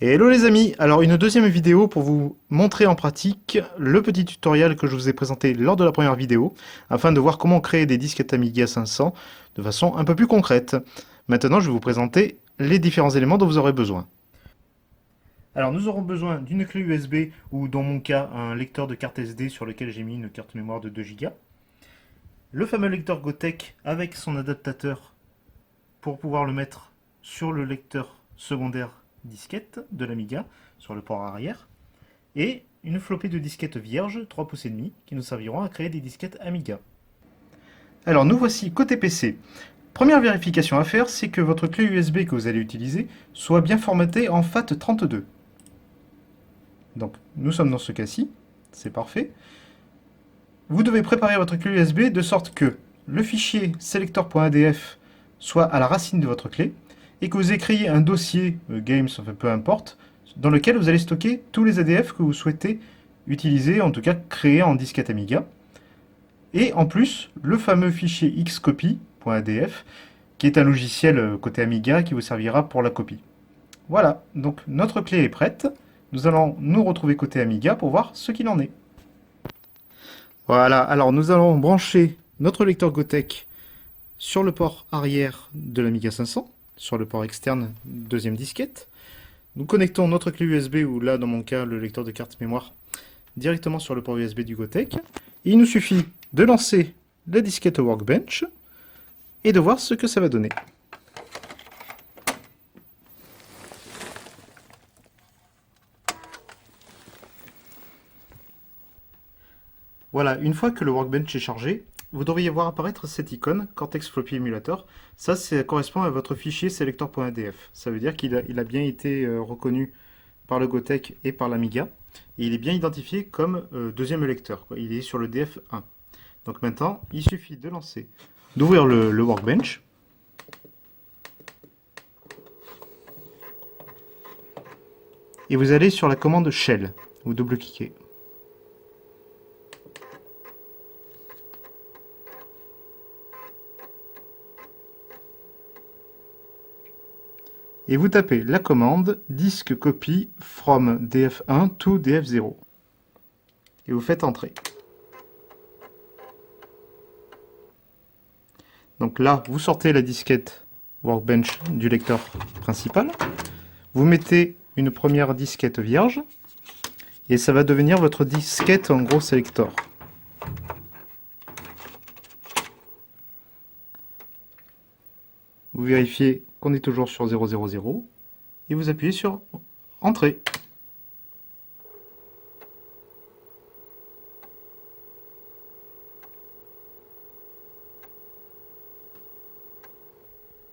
Et hello les amis, alors une deuxième vidéo pour vous montrer en pratique le petit tutoriel que je vous ai présenté lors de la première vidéo, afin de voir comment créer des disquettes Amiga 500 de façon un peu plus concrète. Maintenant je vais vous présenter les différents éléments dont vous aurez besoin. Alors nous aurons besoin d'une clé USB ou dans mon cas un lecteur de carte SD sur lequel j'ai mis une carte mémoire de 2 Go. Le fameux lecteur Gotek avec son adaptateur pour pouvoir le mettre sur le lecteur secondaire disquette de l'Amiga sur le port arrière, et une flopée de disquettes vierges 3 pouces et demi qui nous serviront à créer des disquettes Amiga. Alors nous voici côté PC. Première vérification à faire, c'est que votre clé USB que vous allez utiliser soit bien formatée en FAT32. Donc nous sommes dans ce cas-ci, c'est parfait. Vous devez préparer votre clé USB de sorte que le fichier selector.adf soit à la racine de votre clé, et que vous écriviez un dossier games, enfin peu importe, dans lequel vous allez stocker tous les ADF que vous souhaitez utiliser, en tout cas créer en disquette Amiga. Et en plus, le fameux fichier xcopy.adf, qui est un logiciel côté Amiga qui vous servira pour la copie. Voilà, donc notre clé est prête. Nous allons nous retrouver côté Amiga pour voir ce qu'il en est. Voilà, alors nous allons brancher notre lecteur Gotek sur le port arrière de l'Amiga 500, sur le port externe deuxième disquette. Nous connectons notre clé USB, ou là dans mon cas le lecteur de carte mémoire, directement sur le port USB du Gotek. Et il nous suffit de lancer la disquette au Workbench et de voir ce que ça va donner. Voilà, une fois que le Workbench est chargé, vous devriez voir apparaître cette icône, Cortex Floppy Emulator. Ça correspond à votre fichier selector.adf. Ça veut dire qu'il a bien été reconnu par le Gotek et par l'Amiga. Et il est bien identifié comme deuxième lecteur. Il est sur le DF1. Donc maintenant, il suffit de lancer, d'ouvrir le Workbench. Et vous allez sur la commande Shell. Vous double-cliquez. Et vous tapez la commande disk copy from df1 to df0. Et vous faites entrer. Donc là, vous sortez la disquette Workbench du lecteur principal. Vous mettez une première disquette vierge. Et ça va devenir votre disquette en gros selector. Vous vérifiez qu'on est toujours sur 000 et vous appuyez sur Entrée.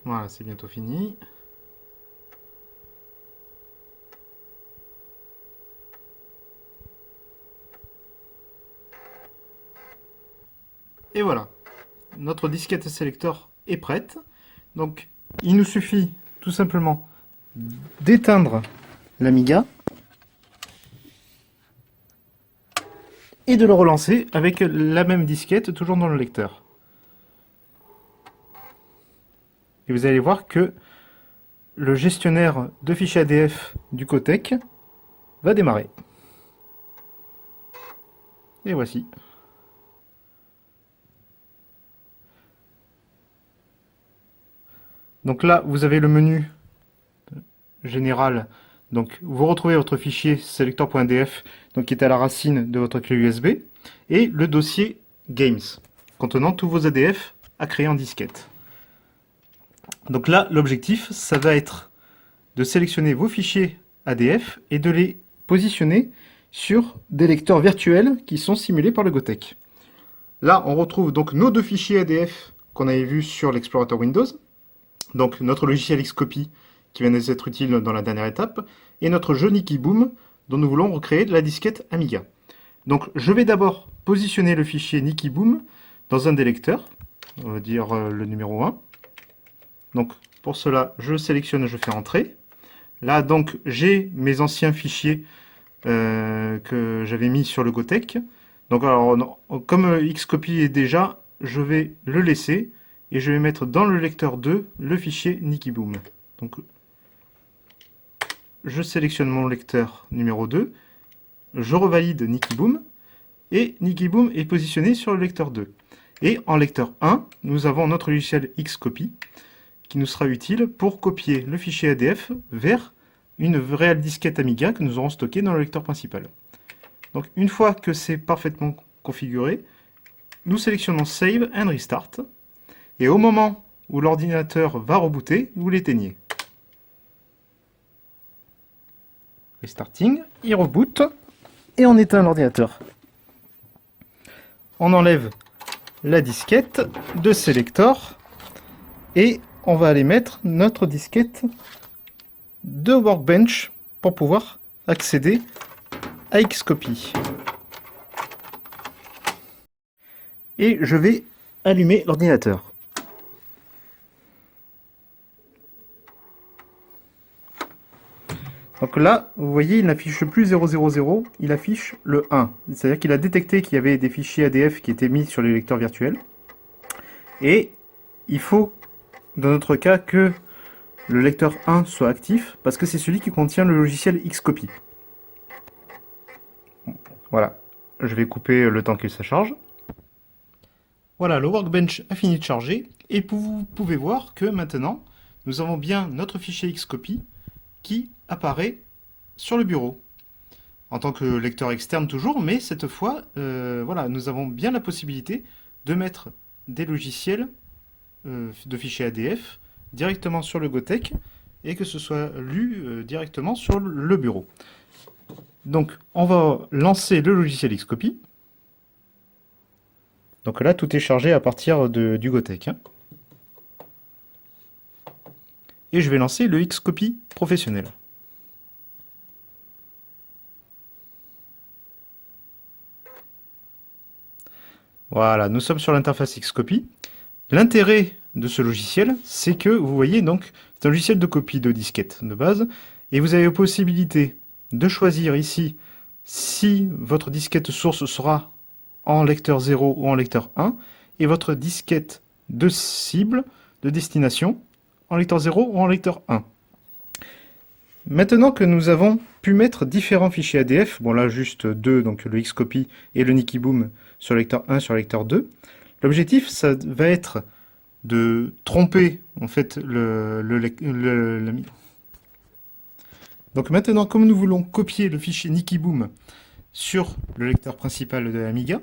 Voilà, c'est bientôt fini. Et voilà, notre disquette selector est prête. Donc, il nous suffit tout simplement d'éteindre l'Amiga et de le relancer avec la même disquette, toujours dans le lecteur. Et vous allez voir que le gestionnaire de fichiers ADF du Gotek va démarrer. Et voici. Donc là, vous avez le menu général. Donc vous retrouvez votre fichier selector.df, donc qui est à la racine de votre clé USB, et le dossier games, contenant tous vos ADF à créer en disquette. Donc là, l'objectif, ça va être de sélectionner vos fichiers ADF et de les positionner sur des lecteurs virtuels qui sont simulés par le Gotek. Là, on retrouve donc nos deux fichiers ADF qu'on avait vus sur l'explorateur Windows. Donc notre logiciel Xcopy qui vient d'être utile dans la dernière étape, et notre jeu Nikiboom dont nous voulons recréer de la disquette Amiga. Donc je vais d'abord positionner le fichier Nikiboom dans un des lecteurs, on va dire le numéro 1. Donc pour cela, je sélectionne, je fais entrer. Là donc j'ai mes anciens fichiers que j'avais mis sur le Gotek. Donc alors, comme Xcopy est déjà, je vais le laisser. Et je vais mettre dans le lecteur 2 le fichier Nikiboom. Donc je sélectionne mon lecteur numéro 2, je revalide Nicky Boom, et Nicky Boom est positionné sur le lecteur 2. Et en lecteur 1, nous avons notre logiciel Xcopy, qui nous sera utile pour copier le fichier ADF vers une réelle disquette Amiga que nous aurons stockée dans le lecteur principal. Donc une fois que c'est parfaitement configuré, nous sélectionnons Save and Restart, et au moment où l'ordinateur va rebooter, vous l'éteignez. Restarting, il reboot, et on éteint l'ordinateur. On enlève la disquette de Selector, et on va aller mettre notre disquette de Workbench pour pouvoir accéder à Xcopy. Et je vais allumer l'ordinateur. Donc là, vous voyez, il n'affiche plus 000, il affiche le 1. C'est-à-dire qu'il a détecté qu'il y avait des fichiers ADF qui étaient mis sur les lecteurs virtuels. Et il faut, dans notre cas, que le lecteur 1 soit actif, parce que c'est celui qui contient le logiciel Xcopy. Voilà, je vais couper le temps que ça charge. Voilà, le Workbench a fini de charger, et vous pouvez voir que maintenant, nous avons bien notre fichier Xcopy qui apparaît sur le bureau. En tant que lecteur externe toujours, mais cette fois, voilà, nous avons bien la possibilité de mettre des logiciels de fichiers ADF directement sur le Gotek et que ce soit lu directement sur le bureau. Donc, on va lancer le logiciel Xcopy. Donc là, tout est chargé à partir du Gotek. Et je vais lancer le Xcopy professionnel. Voilà, nous sommes sur l'interface Xcopy. L'intérêt de ce logiciel, c'est que, vous voyez, donc, c'est un logiciel de copie de disquette de base, et vous avez la possibilité de choisir ici si votre disquette source sera en lecteur 0 ou en lecteur 1, et votre disquette de cible, de destination, en lecteur 0 ou en lecteur 1. Maintenant que nous avons pu mettre différents fichiers ADF, bon là juste deux, donc le Xcopy et le Nicky Boom sur le lecteur 1, sur le lecteur 2, l'objectif ça va être de tromper en fait Donc maintenant, comme nous voulons copier le fichier Nicky Boom sur le lecteur principal de l'Amiga,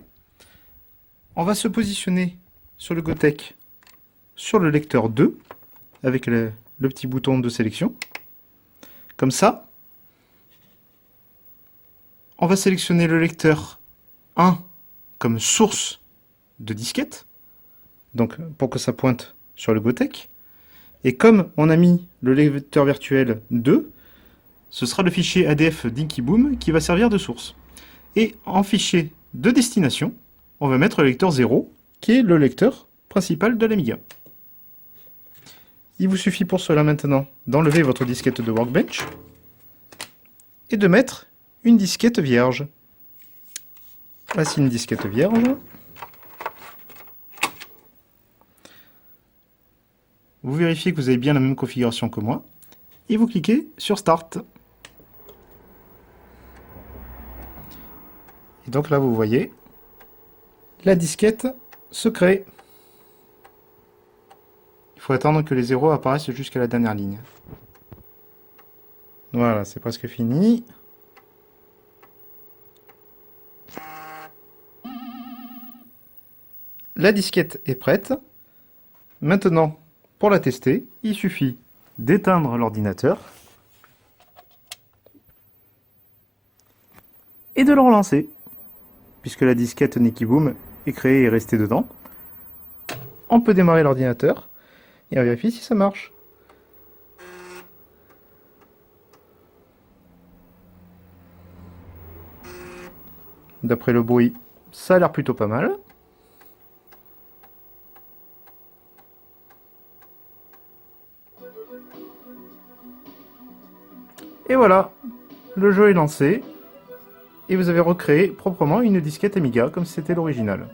on va se positionner sur le Gotek sur le lecteur 2 avec le petit bouton de sélection. Comme ça, on va sélectionner le lecteur 1 comme source de disquette, donc pour que ça pointe sur le Gotek. Et comme on a mis le lecteur virtuel 2, ce sera le fichier ADF Nicky Boom qui va servir de source. Et en fichier de destination, on va mettre le lecteur 0, qui est le lecteur principal de l'Amiga. Il vous suffit pour cela maintenant d'enlever votre disquette de Workbench et de mettre une disquette vierge. Voici une disquette vierge. Vous vérifiez que vous avez bien la même configuration que moi et vous cliquez sur Start. Et donc là, vous voyez, la disquette se crée. Il faut attendre que les zéros apparaissent jusqu'à la dernière ligne. Voilà, c'est presque fini. La disquette est prête. Maintenant, pour la tester, il suffit d'éteindre l'ordinateur et de le relancer, puisque la disquette Nicky Boom est créée et restée dedans. On peut démarrer l'ordinateur et on vérifie si ça marche. D'après le bruit, ça a l'air plutôt pas mal. Et voilà, le jeu est lancé. Et vous avez recréé proprement une disquette Amiga comme c'était l'original.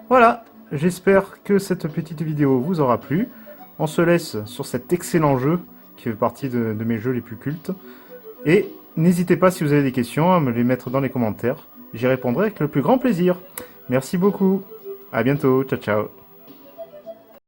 Voilà, j'espère que cette petite vidéo vous aura plu. On se laisse sur cet excellent jeu qui fait partie de mes jeux les plus cultes. Et n'hésitez pas si vous avez des questions à me les mettre dans les commentaires. J'y répondrai avec le plus grand plaisir. Merci beaucoup. À bientôt. Ciao, ciao.